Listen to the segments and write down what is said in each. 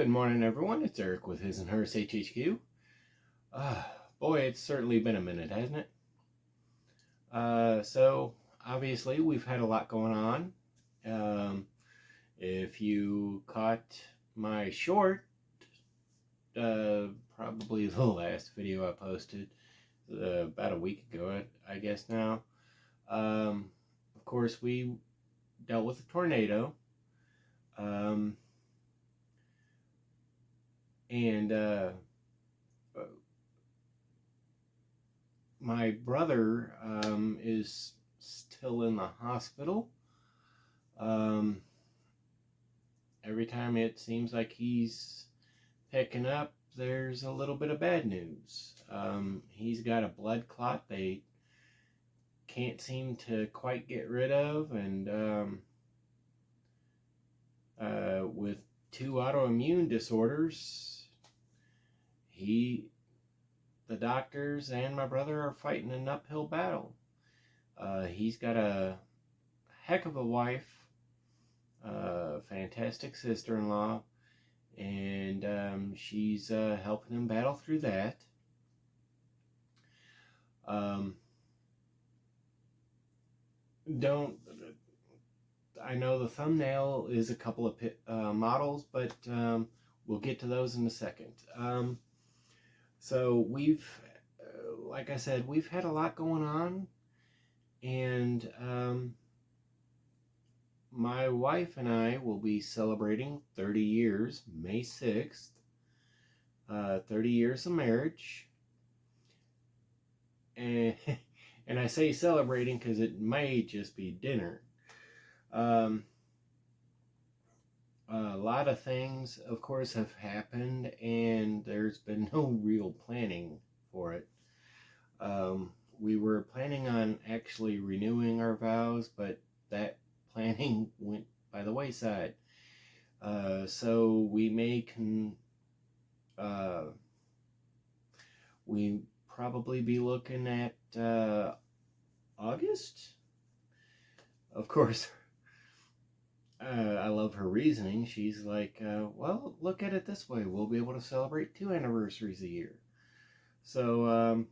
Good morning, everyone. It's Eric with His&Hers HHQ. Boy, it's certainly been a minute, hasn't it? So obviously we've had a lot going on. If you caught my short, probably the last video I posted about a week ago, I guess now. Of course, we dealt with a tornado. And my brother is still in the hospital. Every time it seems like he's picking up, there's a little bit of bad news. He's got a blood clot they can't seem to quite get rid of, and with 2 autoimmune disorders, the doctors and my brother are fighting an uphill battle. He's got a heck of a wife, fantastic sister-in-law, and she's helping him battle through that. I know the thumbnail is a couple of models, but we'll get to those in a second. So we've, like I said, we've had a lot going on, and my wife and I will be celebrating 30 years, May 6th, 30 years of marriage. And, and I say celebrating because it may just be dinner. A lot of things, of course, have happened, and there's been no real planning for it. We were planning on actually renewing our vows, but that planning went by the wayside. So we may we probably be looking at August. Of course, I love her reasoning. She's like, well, look at it this way. We'll be able to celebrate 2 anniversaries a year. So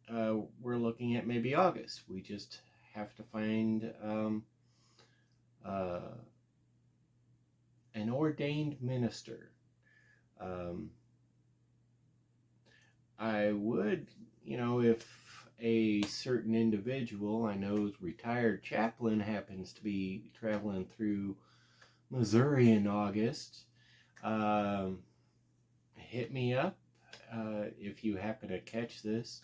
we're looking at maybe August. We just have to find an ordained minister. I would, if a certain individual I know's retired chaplain happens to be traveling through Missouri in August, hit me up if you happen to catch this,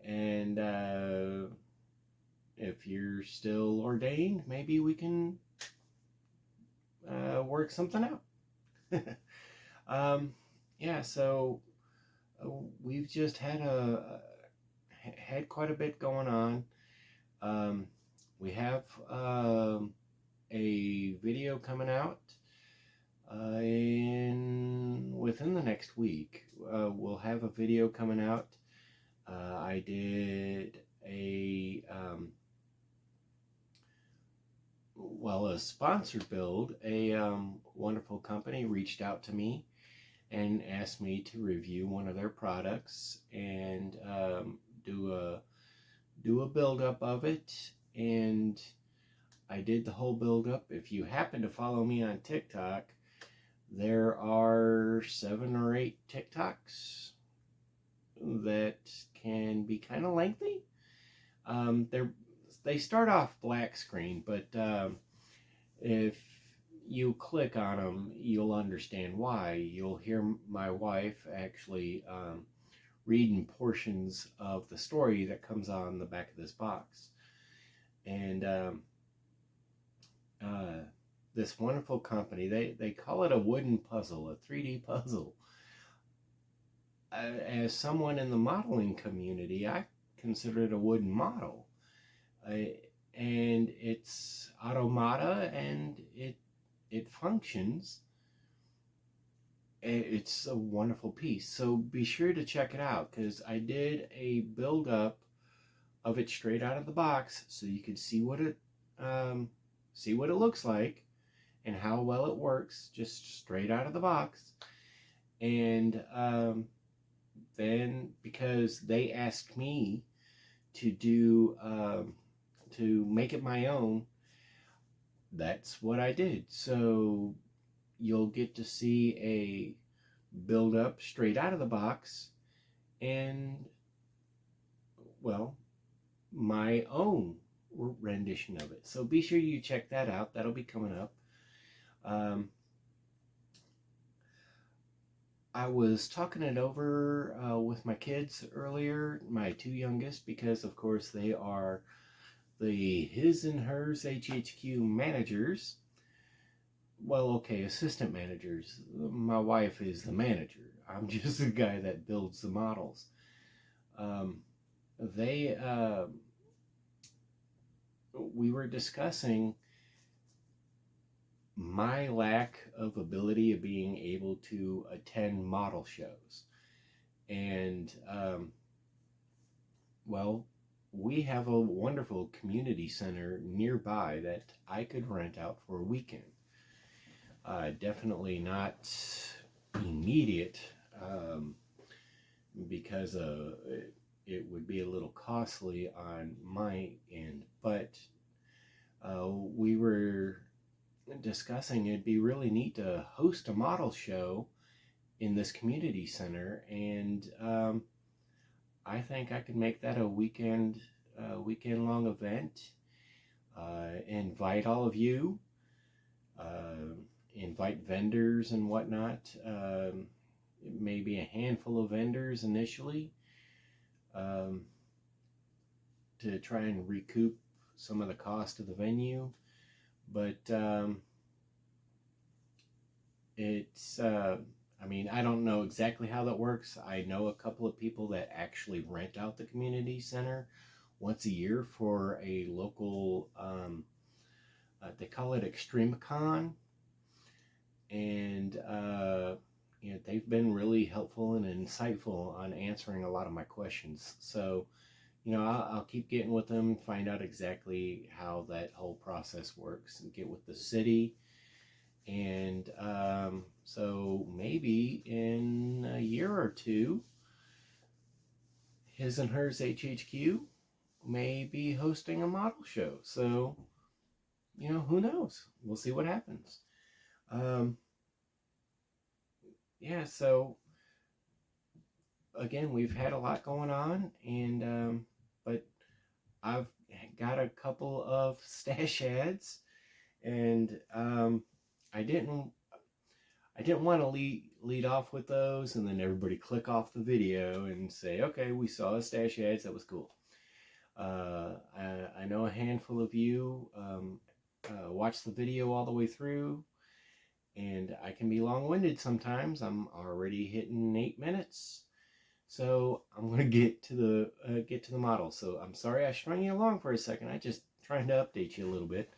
and if you're still ordained, maybe we can work something out. Yeah, so we've just had quite a bit going on. We have a video coming out within the next week. We'll have a video coming out. I did a sponsored build. A wonderful company reached out to me and asked me to review one of their products and do a build-up of it, and I did the whole build-up. If you happen to follow me on TikTok, there are 7 or 8 TikToks that can be kind of lengthy. They start off black screen, but if you click on them, you'll understand why. You'll hear my wife actually reading portions of the story that comes on the back of this box. And this wonderful company, they call it a wooden puzzle, a 3D puzzle. As someone in the modeling community, I consider it a wooden model. And it's automata, and it functions. It's a wonderful piece. So be sure to check it out, because I did a build up of it straight out of the box, so you can see what it looks like, and how well it works, just straight out of the box. And then, because they asked me to do to make it my own, that's what I did. So you'll get to see a build up straight out of the box, and, well, my own rendition of it. So be sure you check that out. That'll be coming up. I was talking it over with my kids earlier, my two youngest, because of course they are the His&Hers HHQ managers. Well, okay, assistant managers. My wife is the manager. I'm just the guy that builds the models. We were discussing my lack of ability of being able to attend model shows. And, well, we have a wonderful community center nearby that I could rent out for a weekend. Definitely not immediate, because it would be a little costly on my end, but we were discussing it'd be really neat to host a model show in this community center, and I think I could make that a weekend long event. Invite all of you, invite vendors and whatnot, maybe a handful of vendors initially, to try and recoup some of the cost of the venue. But it's, I mean, I don't know exactly how that works. I know a couple of people that actually rent out the community center once a year for a local, they call it ExtremeCon. And you know, they've been really helpful and insightful on answering a lot of my questions. So, you know, I'll keep getting with them, find out exactly how that whole process works, and get with the city. And so maybe in a year or two, His&Hers HHQ may be hosting a model show. So, you know, who knows? We'll see what happens. Yeah, so again, we've had a lot going on, and but I've got a couple of stash ads, and I didn't want to lead off with those, and then everybody click off the video and say, okay, we saw a stash ads, that was cool. I know a handful of you watch the video all the way through, and I can be long-winded sometimes. I'm already hitting 8 minutes. So I'm going to get to the model. So I'm sorry I strung you along for a second. I just trying to update you a little bit.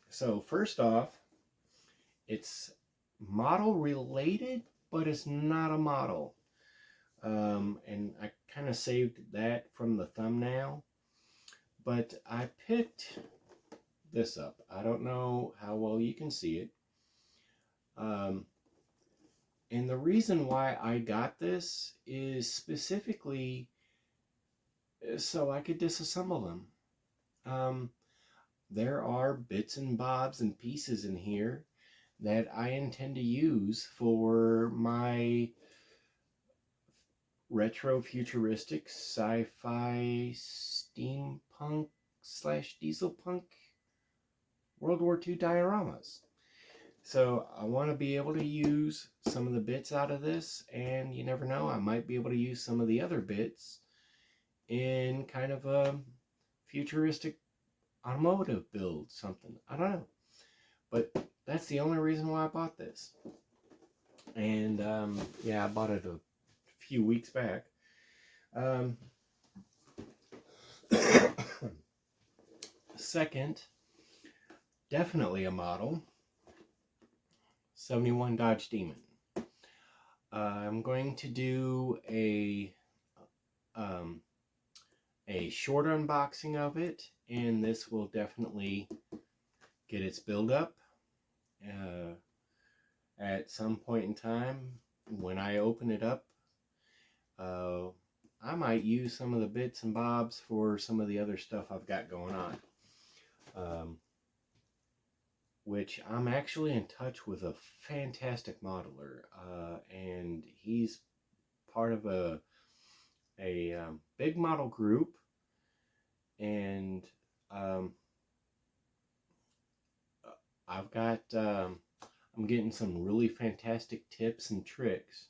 So first off, it's model related, but it's not a model. And I kind of saved that from the thumbnail, but I picked this up. I don't know how well you can see it. And the reason why I got this is specifically so I could disassemble them. There are bits and bobs and pieces in here that I intend to use for my retro futuristic sci-fi steampunk / diesel punk World War II dioramas. So I want to be able to use some of the bits out of this, and you never know, I might be able to use some of the other bits in kind of a futuristic automotive build, something. I don't know. But that's the only reason why I bought this. And yeah, I bought it a few weeks back. Second, definitely a model. 71 Dodge Demon. I'm going to do a short unboxing of it, and this will definitely get its build up. At some point in time, when I open it up, I might use some of the bits and bobs for some of the other stuff I've got going on. Which I'm actually in touch with a fantastic modeler, and he's part of a big model group, and I'm getting some really fantastic tips and tricks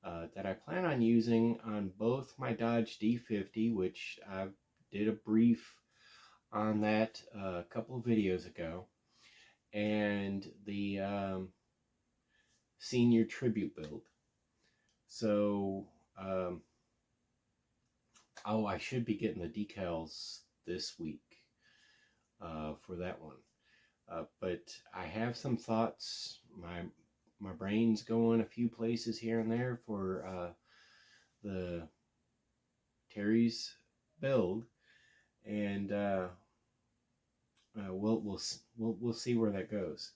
that I plan on using on both my Dodge D50, which I did a brief on that a couple of videos ago, and the senior tribute build. So, I should be getting the decals this week for that one. But I have some thoughts. My brain's going a few places here and there for the Terry's build, and we'll see where that goes.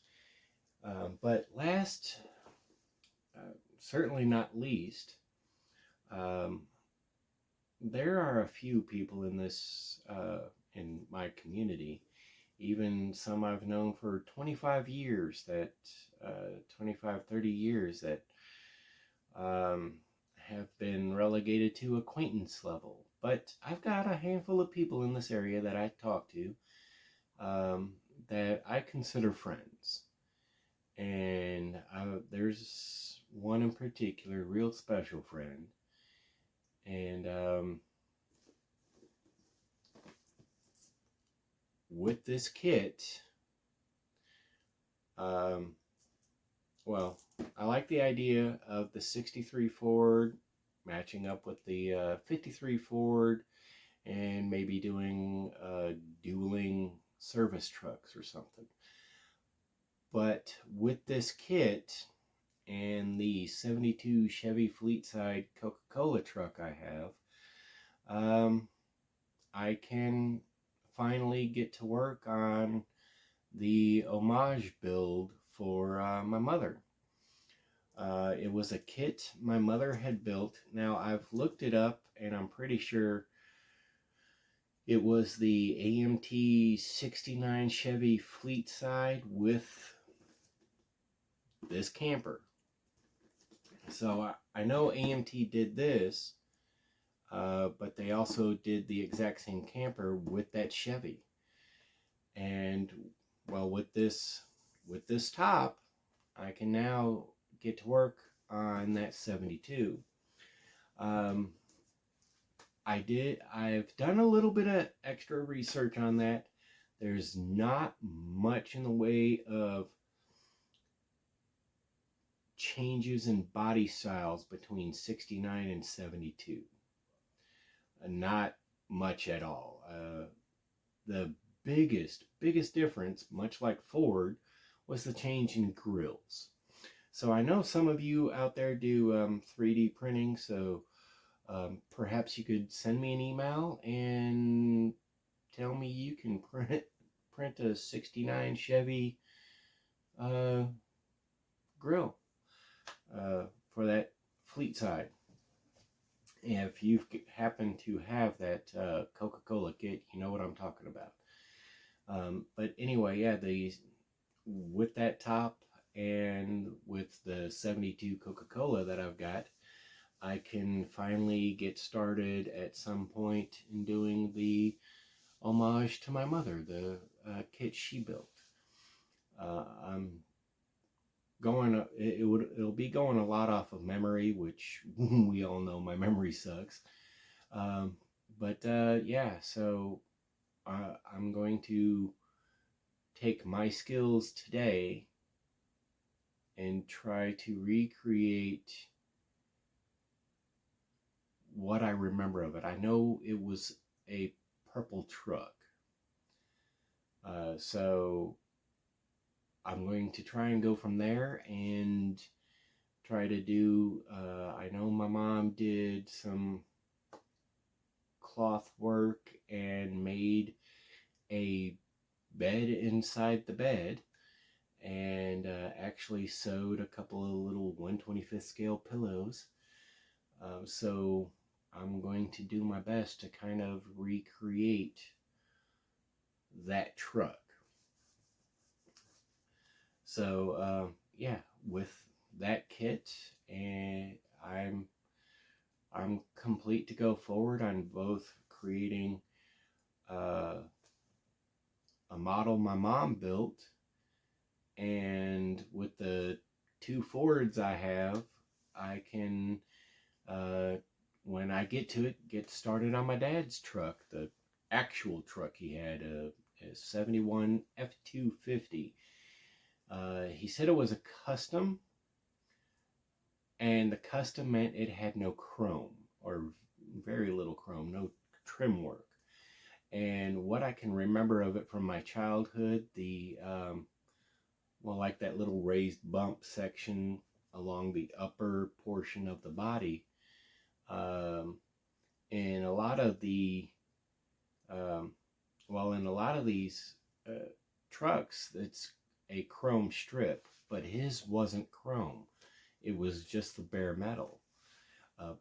But last, certainly not least, there are a few people in this in my community, even some I've known for 25 years, that 25, 30 years, that have been relegated to acquaintance level. But I've got a handful of people in this area that I talk to that I consider friends. And there's one in particular, real special friend. And with this kit, well, I like the idea of the 63 Ford matching up with the 53 Ford, and maybe doing dueling service trucks or something. But with this kit and the 72 Chevy Fleetside Coca-Cola truck I have, I can finally get to work on the homage build for my mother. It was a kit my mother had built. Now, I've looked it up, and I'm pretty sure it was the AMT 69 Chevy Fleetside with this camper. So I know AMT did this, but they also did the exact same camper with that Chevy. And well, with this top, I can now get to work on that 72. I've done a little bit of extra research on that. There's not much in the way of changes in body styles between 69 and 72. Not much at all. The biggest difference, much like Ford, was the change in grills. So I know some of you out there do 3D printing, so perhaps you could send me an email and tell me you can print a 69 Chevy grill for that Fleetside. If you happen to have that Coca-Cola kit, you know what I'm talking about. But anyway, yeah, with that top and with the 72 Coca-Cola that I've got, I can finally get started at some point in doing the homage to my mother, the kit she built. It'll be going a lot off of memory, which we all know my memory sucks. Yeah, so I'm going to take my skills today and try to recreate what I remember of it. I know it was a purple truck. So I'm going to try and go from there and try to do, I know my mom did some cloth work and made a bed inside the bed, and actually sewed a couple of little 1/25th scale pillows. So I'm going to do my best to kind of recreate that truck. So yeah, with that kit, and I'm complete to go forward on both creating uh, a model my mom built, and with the 2 Fords I have, I can when I get to it, get started on my dad's truck, the actual truck he had, a 71 F250. He said it was a custom, and the custom meant it had no chrome, or very little chrome, no trim work. And what I can remember of it from my childhood, well, like that little raised bump section along the upper portion of the body, in a lot of the, in a lot of these trucks, it's a chrome strip, but his wasn't chrome. It was just the bare metal.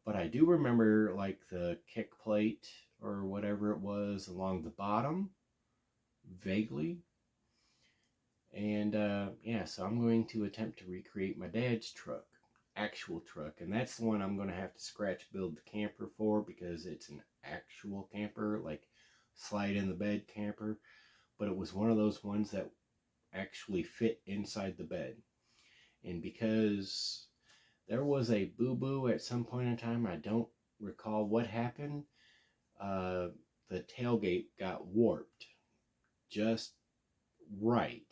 But I do remember like the kick plate or whatever it was along the bottom, vaguely. And yeah, so I'm going to attempt to recreate my dad's truck, actual truck. And that's the one I'm going to have to scratch build the camper for, because it's an actual camper, like slide in the bed camper. But it was one of those ones that actually fit inside the bed. And because there was a boo-boo at some point in time, I don't recall what happened, the tailgate got warped just right.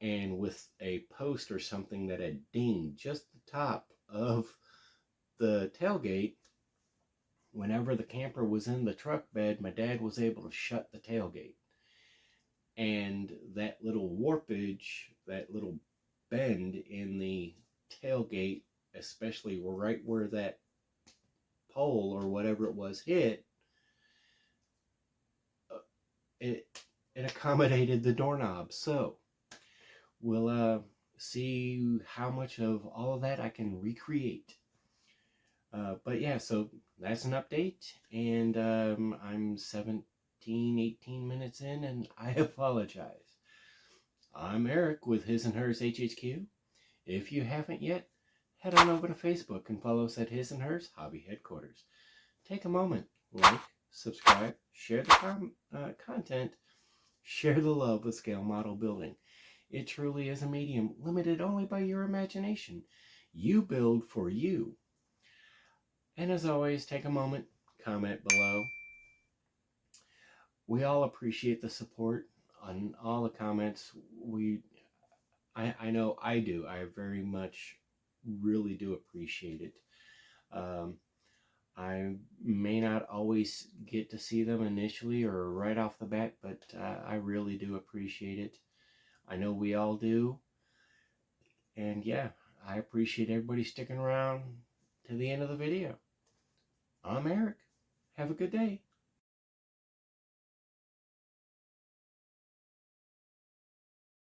And with a post or something that had dinged just the top of the tailgate, whenever the camper was in the truck bed, my dad was able to shut the tailgate. And that little warpage, that little bend in the tailgate, especially right where that pole or whatever it was hit, it accommodated the doorknob. So we'll see how much of all of that I can recreate. But yeah, so that's an update, and I'm 18 minutes in, and I apologize. I'm Eric with His and Hers HHQ. If you haven't yet, head on over to Facebook and follow us at His and Hers Hobby Headquarters. Take a moment, like, subscribe, share the content, share the love with scale model building. It truly is a medium limited only by your imagination. You build for you. And as always, take a moment, comment below. We all appreciate the support on all the comments. I know I do. I very much really do appreciate it. I may not always get to see them initially or right off the bat, but I really do appreciate it. I know we all do. And yeah, I appreciate everybody sticking around to the end of the video. I'm Eric. Have a good day.